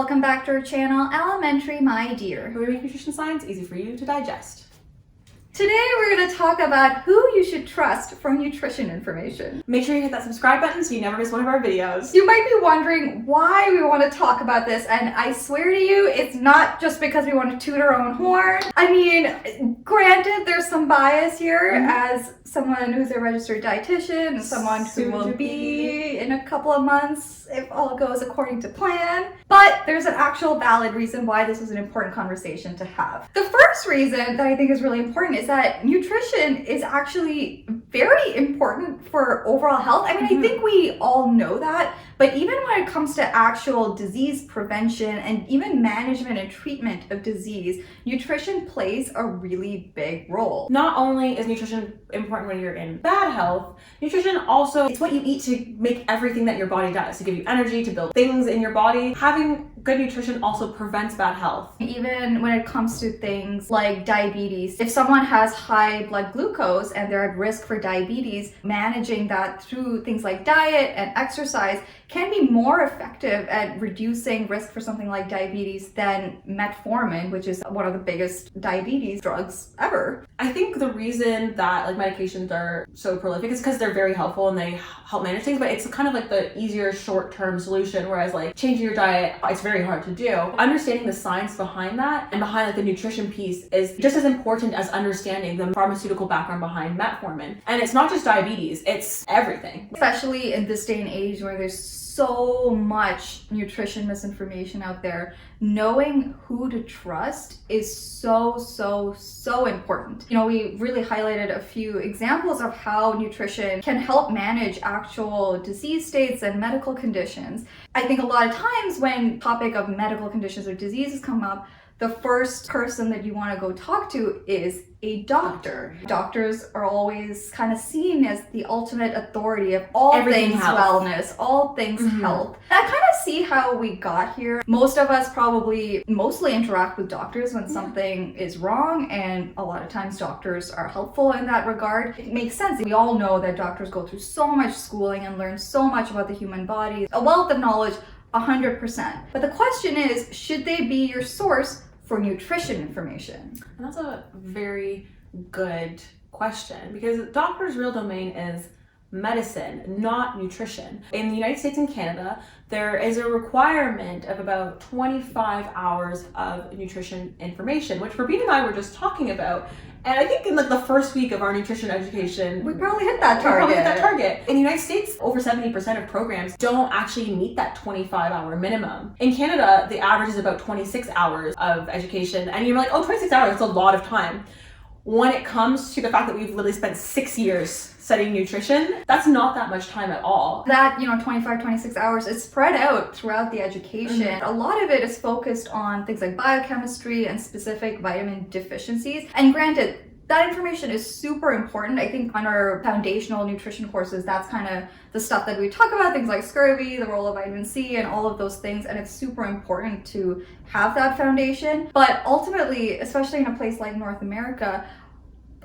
welcome back to our channel, Elementary My Dear. Where we make nutrition science easy for you to digest. Today we're going to talk about who you should trust for nutrition information. Make sure you hit that subscribe button so you never miss one of our videos. You might be wondering why we want to talk about this, and I swear to you, it's not just because we want to toot our own horn. I mean, granted, there's some bias here as someone who's a registered dietitian and someone who will be in a couple of months if all goes according to plan. But there's an actual valid reason why this is an important conversation to have. The first reason that I think is really important is that nutrition is actually very important for overall health. I mean, I think we all know that, but even when it comes to actual disease prevention and even management and treatment of disease, nutrition plays a really big role. Not only is nutrition important when you're in bad health, nutrition also, it's what you eat to make everything that your body does, to give you energy, to build things in your body. Having good nutrition also prevents bad health. Even when it comes to things like diabetes, if someone has high blood glucose and they're at risk for diabetes, managing that through things like diet and exercise can be more effective at reducing risk for something like diabetes than metformin, which is one of the biggest diabetes drugs ever. I think the reason that medications are so prolific is because they're very helpful and they help manage things, but it's kind of like the easier short-term solution, whereas changing your diet, it's very hard to do. Understanding the science behind that and behind the nutrition piece is just as important as understanding the pharmaceutical background behind metformin. And it's not just diabetes, it's everything. Especially in this day and age where there's so much nutrition misinformation out there, knowing who to trust is so important. You know, we really highlighted a few examples of how nutrition can help manage actual disease states and medical conditions. I think a lot of times when topic of medical conditions or diseases come up, the first person that you want to go talk to is a doctor. Doctors are always kind of seen as the ultimate authority of all things wellness, all things health. I kind of see how we got here. Most of us probably mostly interact with doctors when something is wrong, and a lot of times doctors are helpful in that regard. It makes sense. We all know that doctors go through so much schooling and learn so much about the human body, a wealth of knowledge, 100%. But the question is, should they be your source for nutrition information? And that's a very good question, because doctor's real domain is medicine, not nutrition. In the United States and Canada, there is a requirement of about 25 hours of nutrition information, which Rabina and I were just talking about. And I think in the first week of our nutrition education, we probably hit that target. In the United States, over 70% of programs don't actually meet that 25-hour minimum. In Canada, the average is about 26 hours of education. And you're like, oh, 26 hours, that's a lot of time. When it comes to the fact that we've literally spent 6 years studying nutrition, that's not that much time at all. That, 25, 26 hours is spread out throughout the education. A lot of it is focused on things like biochemistry and specific vitamin deficiencies. And granted, that information is super important. I think on our foundational nutrition courses, that's kind of the stuff that we talk about, things like scurvy, the role of vitamin C, and all of those things. And it's super important to have that foundation. But ultimately, especially in a place like North America,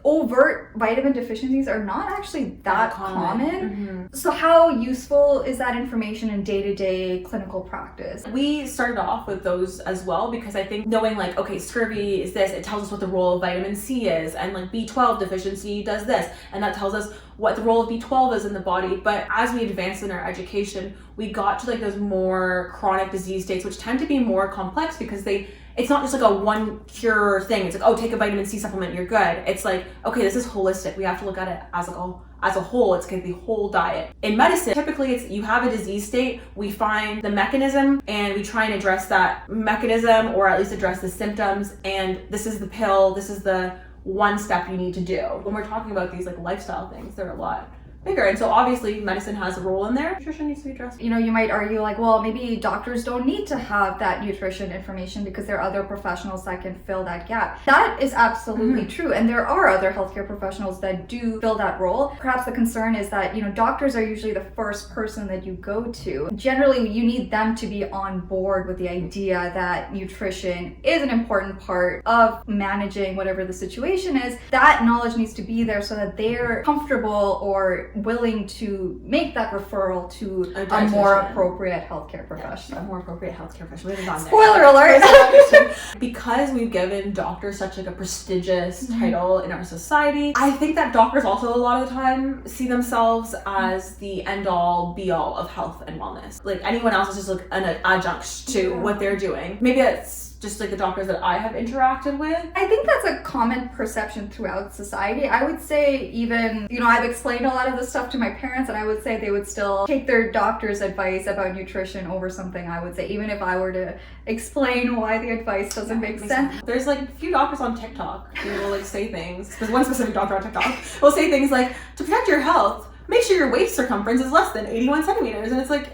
overt vitamin deficiencies are not actually that common. So how useful is that information in day-to-day clinical practice? We started off with those as well, because I think knowing okay, scurvy is this, it tells us what the role of vitamin C is, and B12 deficiency does this, and that tells us what the role of B12 is in the body. But as we advanced in our education, we got to those more chronic disease states, which tend to be more complex because it's not just a one cure thing. It's oh, take a vitamin C supplement, you're good. It's okay, this is holistic. We have to look at it as a whole. It's the whole diet. In medicine, typically it's you have a disease state, we find the mechanism and we try and address that mechanism, or at least address the symptoms, and this is the pill, this is the one step you need to do. When we're talking about these lifestyle things, they're a lot bigger. And so obviously medicine has a role in there. Nutrition needs to be addressed. You might argue well, maybe doctors don't need to have that nutrition information because there are other professionals that can fill that gap. That is absolutely true. And there are other healthcare professionals that do fill that role. Perhaps the concern is that, doctors are usually the first person that you go to. Generally, you need them to be on board with the idea that nutrition is an important part of managing whatever the situation is. That knowledge needs to be there so that they're comfortable or willing to make that referral to A a dietitian. more appropriate healthcare professional. A more appropriate healthcare professional. We haven't gone there. Spoiler alert! Because we've given doctors such like a prestigious title in our society, I think that doctors also a lot of the time see themselves as the end all be all of health and wellness. Like anyone else is just like an adjunct to what they're doing. Maybe that's just like the doctors that I have interacted with. I think that's a common perception throughout society. I would say even, I've explained a lot of this stuff to my parents, and I would say they would still take their doctor's advice about nutrition over something I would say, even if I were to explain why the advice doesn't make sense. There's like a few doctors on TikTok who will like say things. There's one specific doctor on TikTok will say things like, to protect your health, make sure your waist circumference is less than 81 centimeters. And it's like,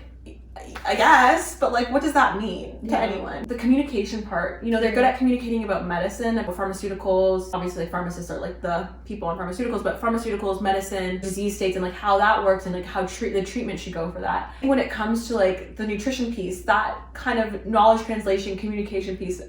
I guess, but like, what does that mean to anyone? The communication part, they're good at communicating about medicine, about pharmaceuticals. Obviously, pharmacists are like the people on pharmaceuticals, but pharmaceuticals, medicine, disease states, and like how that works, and like how the treatment should go for that. When it comes to like the nutrition piece, that kind of knowledge translation, communication piece,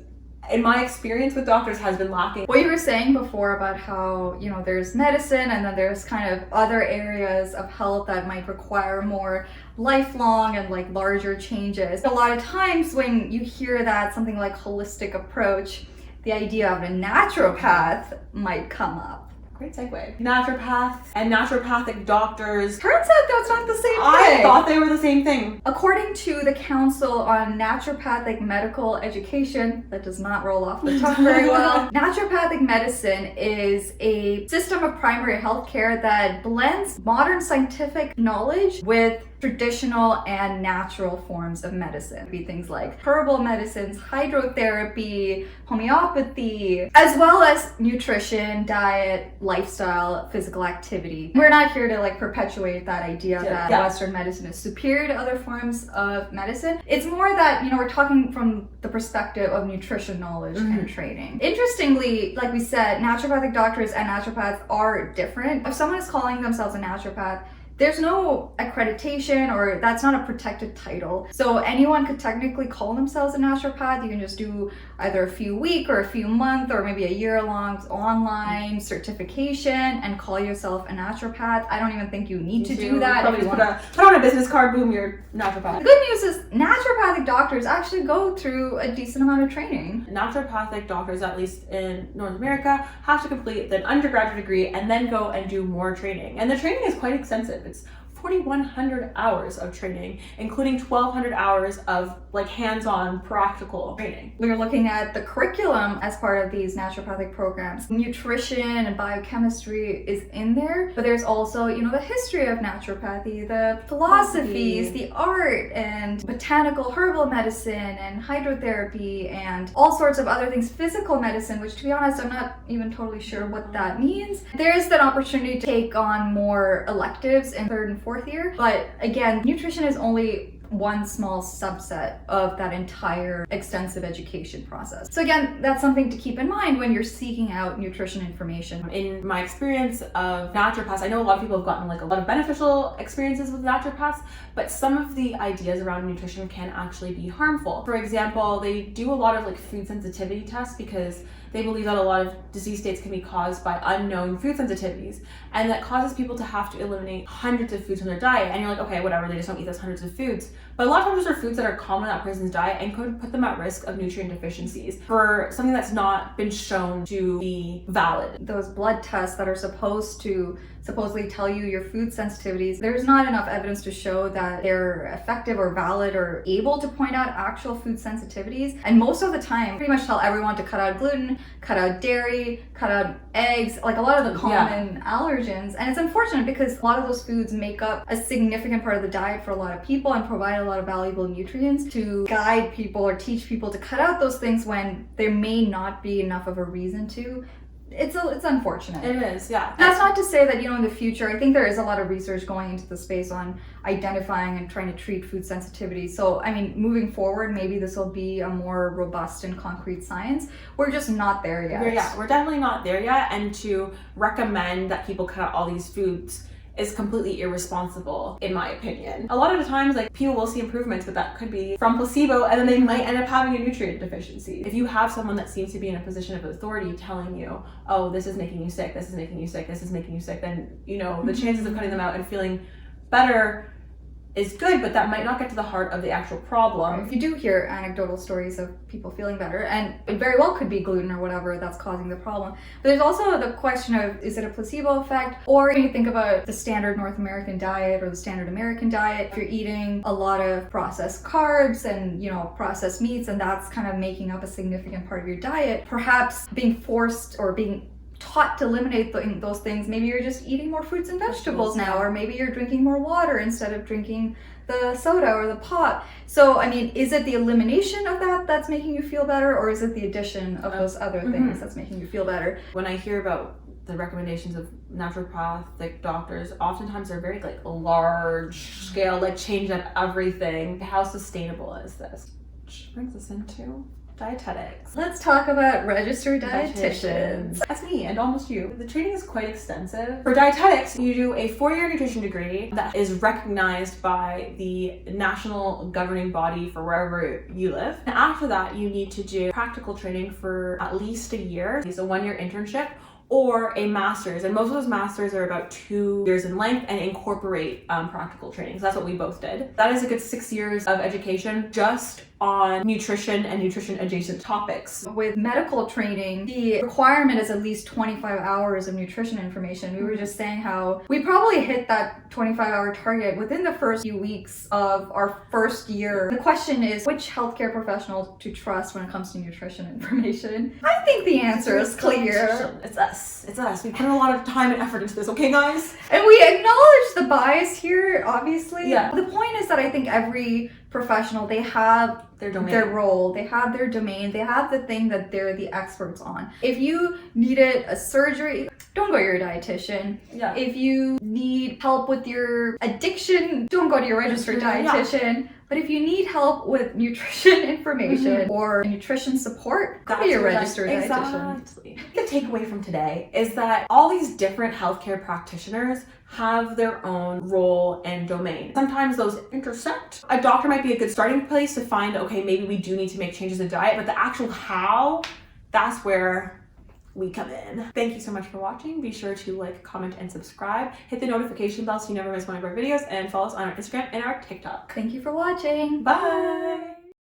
in my experience with doctors, has been lacking. What you were saying before about how, there's medicine and then there's kind of other areas of health that might require more lifelong and like larger changes. A lot of times when you hear that something like holistic approach, the idea of a naturopath might come up. Great segue. Naturopaths and naturopathic doctors. Turns out that's not the same thing. I thought they were the same thing. According to the Council on Naturopathic Medical Education, that does not roll off the tongue very well, naturopathic medicine is a system of primary health care that blends modern scientific knowledge with traditional and natural forms of medicine. It'd be things like herbal medicines, hydrotherapy, homeopathy, as well as nutrition, diet, lifestyle, physical activity. We're not here to like perpetuate that idea that Western medicine is superior to other forms of medicine. It's more that, we're talking from the perspective of nutrition knowledge and training. Interestingly, like we said, naturopathic doctors and naturopaths are different. If someone is calling themselves a naturopath, there's no accreditation, or that's not a protected title. So anyone could technically call themselves a naturopath. You can just do either a few week or a few month or maybe a year-long online certification and call yourself a naturopath. I don't even think you need to do that. Probably just put on a business card, boom, you're naturopath. The good news is naturopathic doctors actually go through a decent amount of training. Naturopathic doctors, at least in North America, have to complete an undergraduate degree and then go and do more training. And the training is quite extensive. It's 4,100 hours of training, including 1,200 hours of like hands-on practical training. We're looking at the curriculum as part of these naturopathic programs. Nutrition and biochemistry is in there, but there's also, the history of naturopathy, the philosophies, the art, and botanical herbal medicine, and hydrotherapy, and all sorts of other things. Physical medicine, which to be honest, I'm not even totally sure what that means. There is that opportunity to take on more electives in third and fourth year, but again, nutrition is only one small subset of that entire extensive education process. So again, that's something to keep in mind when you're seeking out nutrition information. In my experience of naturopaths, I know a lot of people have gotten like a lot of beneficial experiences with naturopaths, but some of the ideas around nutrition can actually be harmful. For example, they do a lot of like food sensitivity tests because they believe that a lot of disease states can be caused by unknown food sensitivities, and that causes people to have to eliminate hundreds of foods from their diet. And you're like, okay, whatever, they just don't eat those hundreds of foods. But a lot of times those are foods that are common in that person's diet and could put them at risk of nutrient deficiencies for something that's not been shown to be valid. Those blood tests that are supposedly tell you your food sensitivities, there's not enough evidence to show that they're effective or valid or able to point out actual food sensitivities. And most of the time, pretty much tell everyone to cut out gluten, cut out dairy, cut out eggs, like a lot of the common allergens. And it's unfortunate because a lot of those foods make up a significant part of the diet for a lot of people and provide a lot of valuable nutrients. To guide people or teach people to cut out those things when there may not be enough of a reason to, it's unfortunate. It is, yeah. That's not to say that, in the future, I think there is a lot of research going into the space on identifying and trying to treat food sensitivity. So, moving forward, maybe this will be a more robust and concrete science. We're just not there yet. We're definitely not there yet. And to recommend that people cut out all these foods is completely irresponsible, in my opinion. A lot of the times, like, people will see improvements, but that could be from placebo, and then they might end up having a nutrient deficiency. If you have someone that seems to be in a position of authority telling you, oh, this is making you sick, this is making you sick, this is making you sick, then, you know, the chances of cutting them out and feeling better is good, but that might not get to the heart of the actual problem. You do hear anecdotal stories of people feeling better, and it very well could be gluten or whatever that's causing the problem. But there's also the question of, is it a placebo effect? Or when you think about the standard North American diet or the standard American diet, if you're eating a lot of processed carbs and, you know, processed meats, and that's kind of making up a significant part of your diet, perhaps being forced or being taught to eliminate those things, maybe you're just eating more fruits and vegetables now, or maybe you're drinking more water instead of drinking the soda or the pop. So, I mean, is it the elimination of that that's making you feel better, or is it the addition of those other things that's making you feel better? When I hear about the recommendations of naturopathic doctors, oftentimes they're very like large scale, like change up everything. How sustainable is this? Which brings us into dietetics. Let's talk about registered dietitians. That's me and almost you. The training is quite extensive. For dietetics, you do a 4-year nutrition degree that is recognized by the national governing body for wherever you live. And after that, you need to do practical training for at least a year. It's a 1-year internship or a master's, and most of those masters are about 2 years in length and incorporate practical training. So that's what we both did. That is a good 6 years of education just on nutrition and nutrition adjacent topics. With medical training, the requirement is at least 25 hours of nutrition information. We were just saying how we probably hit that 25-hour target within the first few weeks of our first year. The question is, which healthcare professional to trust when it comes to nutrition information? I think the answer is clear. It's us. It's us. We put a lot of time and effort into this, okay, guys? And we acknowledge the bias here, obviously. Yeah. The point is that I think every professional, they have their domain, their role, they have their domain, they have the thing that they're the experts on. If you needed a surgery, don't go to your dietitian. Yeah. If you need help with your addiction, don't go to your registered dietitian. But if you need help with nutrition information or nutrition support, go to your registered dietitian. Exactly. The takeaway from today is that all these different healthcare practitioners have their own role and domain. Sometimes those intersect. A doctor might be a good starting place to find, okay, maybe we do need to make changes in diet, but the actual how, that's where we come in. Thank you so much for watching. Be sure to like, comment, and subscribe. Hit the notification bell so you never miss one of our videos, and follow us on our Instagram and our TikTok. Thank you for watching. Bye.